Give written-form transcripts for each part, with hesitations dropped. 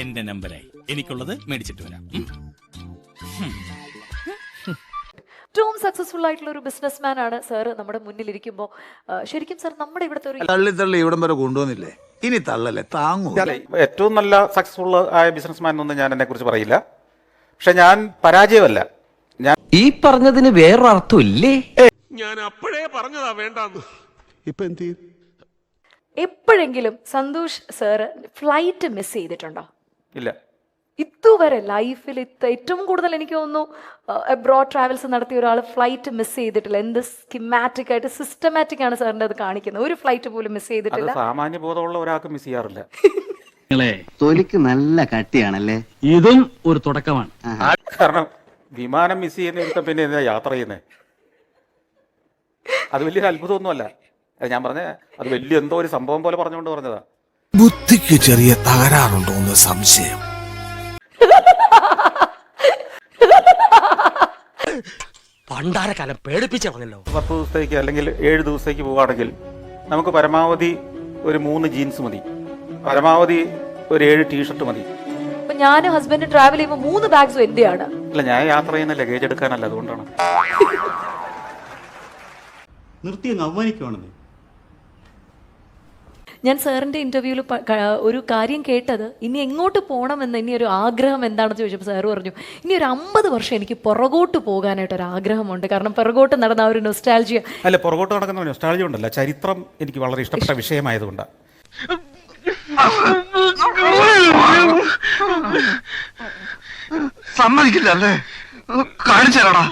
എന്റെ നമ്പരായി. എനിക്കുള്ളത് മേടിച്ചിട്ട് വരാം. ഏറ്റവും സക്സസ്ഫുൾ ആയിട്ടുള്ള ഒരു ബിസിനസ്മാൻ ആണ് സാർ നമ്മുടെ മുന്നിലിരിക്കുമ്പോൾ ശരിക്കും സാർ നമ്മുടെ ഇവിടുത്തെ ഒരു തള്ളി ഇവിടം വരെ കൊണ്ടുവന്നില്ലേ, ഇനി തള്ളല്ലേ താങ്ങൂ. ഏറ്റവും നല്ല സക്സസ്ഫുൾ ആയ ബിസിനസ്മാൻ എന്നൊന്നും ഞാൻ എന്നെ കുറിച്ച് പറയില്ല. പക്ഷെ ഞാൻ പരാജയമല്ല. ഞാൻ ഈ പറഞ്ഞതിന് വേറൊരർത്ഥം ഇല്ലേ? ഞാൻ അപ്പോഴേ പറഞ്ഞതാ വേണ്ടാന്ന്. ഇപ്പൊ എന്ത് ചെയ്യും? എപ്പോഴെങ്കിലും സന്തോഷ് സാറ് ഫ്ലൈറ്റ് മിസ് ചെയ്തിട്ടുണ്ടോ? ഇല്ല. ഇതുവരെ ലൈഫിൽ ഏറ്റവും കൂടുതൽ എനിക്ക് തോന്നുന്നു അബ്രോഡ് ട്രാവൽസ് നടത്തിയ ഒരാൾ ഫ്ലൈറ്റ് മിസ് ചെയ്തിട്ടില്ല. എന്ത് സ്കിമാറ്റിക് ആയിട്ട് സിസ്റ്റമാറ്റിക് ആണ് സാറിന്റെ അത് കാണിക്കുന്നത്. ഒരു ഫ്ലൈറ്റ് പോലും മിസ് ചെയ്തിട്ടില്ല. സാമാന്യ ബോധമുള്ള ഒരാൾക്ക് മിസ് ചെയ്യാറില്ല. തൊലിക്ക് നല്ല കട്ടിയാണല്ലേ. ഇതും ഒരു തുടക്കമാണ്. കാരണം വിമാനം മിസ് ചെയ്യുന്ന പിന്നെ എന്തിനാ യാത്ര ചെയ്യുന്നത്? അത് വലിയൊരു അത്ഭുതമൊന്നുമല്ല. ഞാൻ പറഞ്ഞ അത് വലിയ എന്തോ ഒരു സംഭവം പോലെ പറഞ്ഞുകൊണ്ട് പറഞ്ഞതാ. ബുദ്ധിക്ക് ചെറിയ തകരാറുണ്ടോ എന്ന് സംശയം. പണ്ടാരക്കാലം പേടിപ്പിച്ചോ. 10 ദിവസത്തേക്ക് അല്ലെങ്കിൽ 7 ദിവസത്തേക്ക് പോവുകയാണെങ്കിൽ നമുക്ക് പരമാവധി ഒരു 3 ജീൻസ് മതി, പരമാവധി ഒരു 7 ടീഷർട്ട് മതി. അപ്പൊ ഞാനും ഹസ്ബൻഡ് ട്രാവൽ ചെയ്യുമ്പോൾ 3 ബാഗ്സും എന്റെയാണ്. അല്ല, ഞാൻ യാത്ര ചെയ്യുന്ന ലഗേജ് എടുക്കാനല്ല, അതുകൊണ്ടാണ്. നിർത്തി അങ്ങ് അവമാനിക്കുവാണെന്ന്. ഞാൻ സാറിന്റെ ഇന്റർവ്യൂവിൽ ഒരു കാര്യം കേട്ടത്, ഇനി എങ്ങോട്ട് പോകണമെന്ന് ഇനി ഒരു ആഗ്രഹം എന്താണെന്ന് ചോദിച്ചപ്പോൾ സാറ് പറഞ്ഞു, ഇനി ഒരു 50 വർഷം എനിക്ക് പുറകോട്ട് പോകാനായിട്ട് ഒരു ആഗ്രഹമുണ്ട്. കാരണം പുറകോട്ട് നടന്ന ആ ഒരു നൊസ്റ്റാൾജിയ. അല്ല, പുറകോട്ട് നടക്കുന്ന നൊസ്റ്റാൾജിയ ഉണ്ടല്ല, ചരിത്രം എനിക്ക് വളരെ ഇഷ്ടപ്പെട്ട വിഷയമായതുകൊണ്ടാണ്. സമ്മതിക്കില്ലല്ലേ, കാണിച്ചാടാ.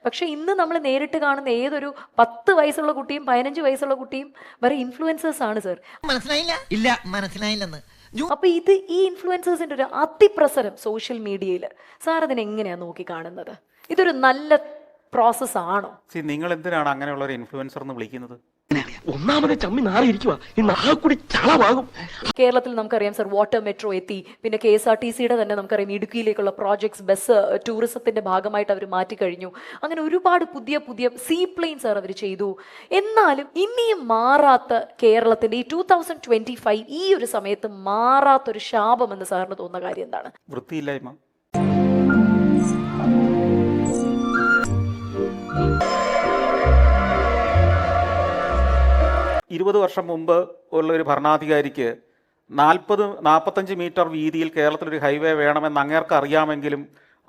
പക്ഷെ ഇന്ന് നമ്മൾ നേരിട്ട് കാണുന്ന ഏതൊരു 10 വയസ്സുള്ള കുട്ടിയും 15 വയസ്സുള്ള കുട്ടിയും വരെ ഇൻഫ്ലുവൻസേഴ്സ് ആണ് സാർ. മനസ്സിലായില്ലെന്ന്. അപ്പൊ ഈ ഇൻഫ്ലുവൻസേഴ്സിന്റെ ഒരു അതിപ്രസരം സോഷ്യൽ മീഡിയയിൽ സാർ അതിനെ എങ്ങനെയാ നോക്കി കാണുന്നത്? ഇതൊരു നല്ല പ്രോസസ് ആണോ? നിങ്ങൾ എന്തിനാണ് അങ്ങനെയുള്ള ഒരു ഇൻഫ്ലുവൻസർ എന്ന് വിളിക്കുന്നത്? ഒന്നാമത് ചമ്മി നാറിയിരിക്കുക, ഈ നാളെ കൂടി ചളമാകും. കേരളത്തിൽ നമുക്കറിയാം സർ, വാട്ടർ മെട്രോ എത്തി. പിന്നെ KSRTCയുടെ തന്നെ നമുക്കറിയാം ഇടുക്കിയിലേക്കുള്ള പ്രോജക്ട്സ്, ബസ് ടൂറിസത്തിന്റെ ഭാഗമായിട്ട് അവർ മാറ്റിക്കഴിഞ്ഞു. അങ്ങനെ ഒരുപാട് പുതിയ പുതിയ സീപ്ലെയിൻ സാർ അവർ ചെയ്തു. എന്നാലും ഇനിയും മാറാത്ത കേരളത്തിന്റെ ഈ 2025 ഈ ഒരു സമയത്ത് മാറാത്തൊരു ശാപമെന്ന് സാറിന് തോന്നുന്ന കാര്യം എന്താണ്? വൃത്തിയില്ലായ്മ. ഇരുപത് വർഷം മുമ്പ് ഉള്ള ഒരു ഭരണാധികാരിക്ക് 40-45 മീറ്റർ വീതിയിൽ കേരളത്തിലൊരു ഹൈവേ വേണമെന്ന് അങ്ങേർക്ക് അറിയാമെങ്കിലും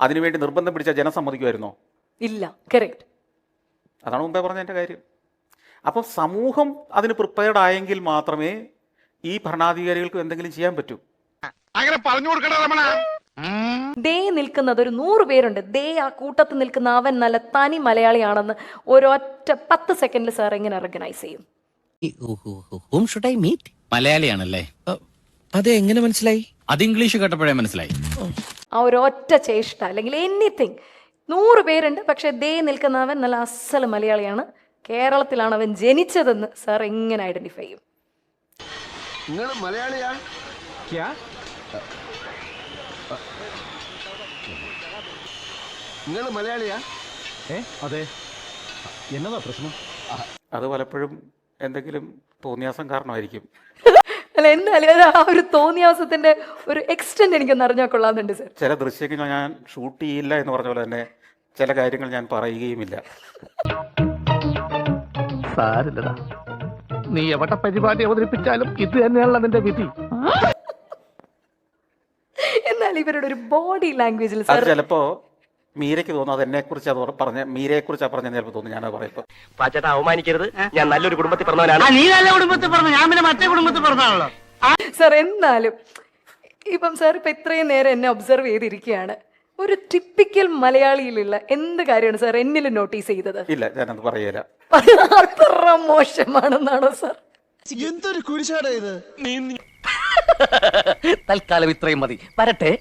അതിനുവേണ്ടി നിർബന്ധം പിടിച്ച ജനസമ്മതിക്കുമായിരുന്നോ? ഇല്ല. കറക്റ്റ്. അതാണ് മുമ്പേ പറഞ്ഞ എൻ്റെ കാര്യം. അപ്പം സമൂഹം അതിന് പ്രിപ്പയർഡ് ആയെങ്കിൽ മാത്രമേ ഈ ഭരണാധികാരികൾക്ക് എന്തെങ്കിലും ചെയ്യാൻ പറ്റൂ. അങ്ങനെ പറഞ്ഞു കൊടുക്കണ ദേ നിൽക്കുന്നത് ഒരു 100 പേരുണ്ട്. ദേ ആ കൂട്ടത്തിൽ നിൽക്കുന്ന അവൻ നല്ല തനി മലയാളിയാണെന്ന് ഒരൊറ്റ 10 സെക്കൻഡിൽ സാർ എങ്ങനെ റെക്കഗ്നൈസ് ചെയ്യും? മലയാളിയാണല്ലേ? അതെ, എങ്ങനെ മനസ്സിലായി? അത് ഇംഗ്ലീഷ് കേട്ടപ്പോഴേ മനസ്സിലായി. ആ ഒരൊറ്റ ചേഷ്ട അല്ലെങ്കിൽ എനിത്തിങ്. 100 പേരുണ്ട്, പക്ഷെ ദേ നിൽക്കുന്നവൻ നല്ല അസൽ മലയാളിയാണ്, കേരളത്തിലാണ് അവൻ ജനിച്ചതെന്ന് സാർ എങ്ങനെ ഐഡന്റിഫൈ ചെയ്യും? നിങ്ങൾ മലയാളിയാ? നിങ്ങൾ മലയാളിയാ? അതെ. എന്നതാ പ്രശ്നം? അത് പലപ്പോഴും എന്തെങ്കിലും തോന്നിയാസം കാരണമായിരിക്കും. അല്ല, എന്തായാലും ആ ഒരു തോന്നിയാസത്തിന്റെ ഒരു എക്സ്റ്റെന്റ് എനിക്കൊന്ന് അറിഞ്ഞാൽ കൊള്ളാന്നുണ്ട് സാർ. ചില ദൃശ്യങ്ങൾ ഞാൻ ഷൂട്ട് ചെയ്യില്ല എന്ന് പറഞ്ഞ പോലെ തന്നെ ചില കാര്യങ്ങൾ ഞാൻ പറയുകയുമില്ല. സാരില്ലടാ, നീ എവിടെ പരിപാടി അവതരിപ്പിച്ചാലും ഇത് തന്നെയാണല്ലോ നിന്റെ വിധി. എന്നാൽ ഇവരുടെ ഒരു ബോഡി ലാംഗ്വേജിൽ അത് ചിലപ്പോ മീരയ്ക്ക് തോന്നും അത് എന്നെ കുറിച്ച് മീരയെ കുറിച്ചാ പറഞ്ഞ ചിലപ്പോൾ തോന്നുന്നു ഞാനത് പറയുമ്പോ. പാച്ചേട്ടാ, അവമാനിക്കരുത്. ഞാൻ നല്ലൊരു കുടുംബത്തിൽ പറഞ്ഞവനാണ്. നീ നല്ല കുടുംബത്തിൽ പറഞ്ഞു, ഞാൻ പിന്നെ മറ്റേ കുടുംബത്തിൽ പറഞ്ഞാണല്ലോ സാർ. എന്നാലും ഇപ്പം സാർ ഇപ്പൊ ഇത്രയും നേരം എന്നെ ഒബ്സർവ് ചെയ്തിരിക്കുകയാണ്. ഒരു ടിപ്പിക്കൽ മലയാളിയിലുള്ള എന്ത് കാര്യമാണ് സാർ എന്നിൽ നോട്ടീസ് ചെയ്തത്? ഇല്ല, ഞാനത് പറയില്ല. അത്ര മോശമാണെന്നാണോ സാർ? എന്തൊരു കുരിശാടാ ഇത്. തൽക്കാലം ഇത്രയും മതി. വരട്ടെ.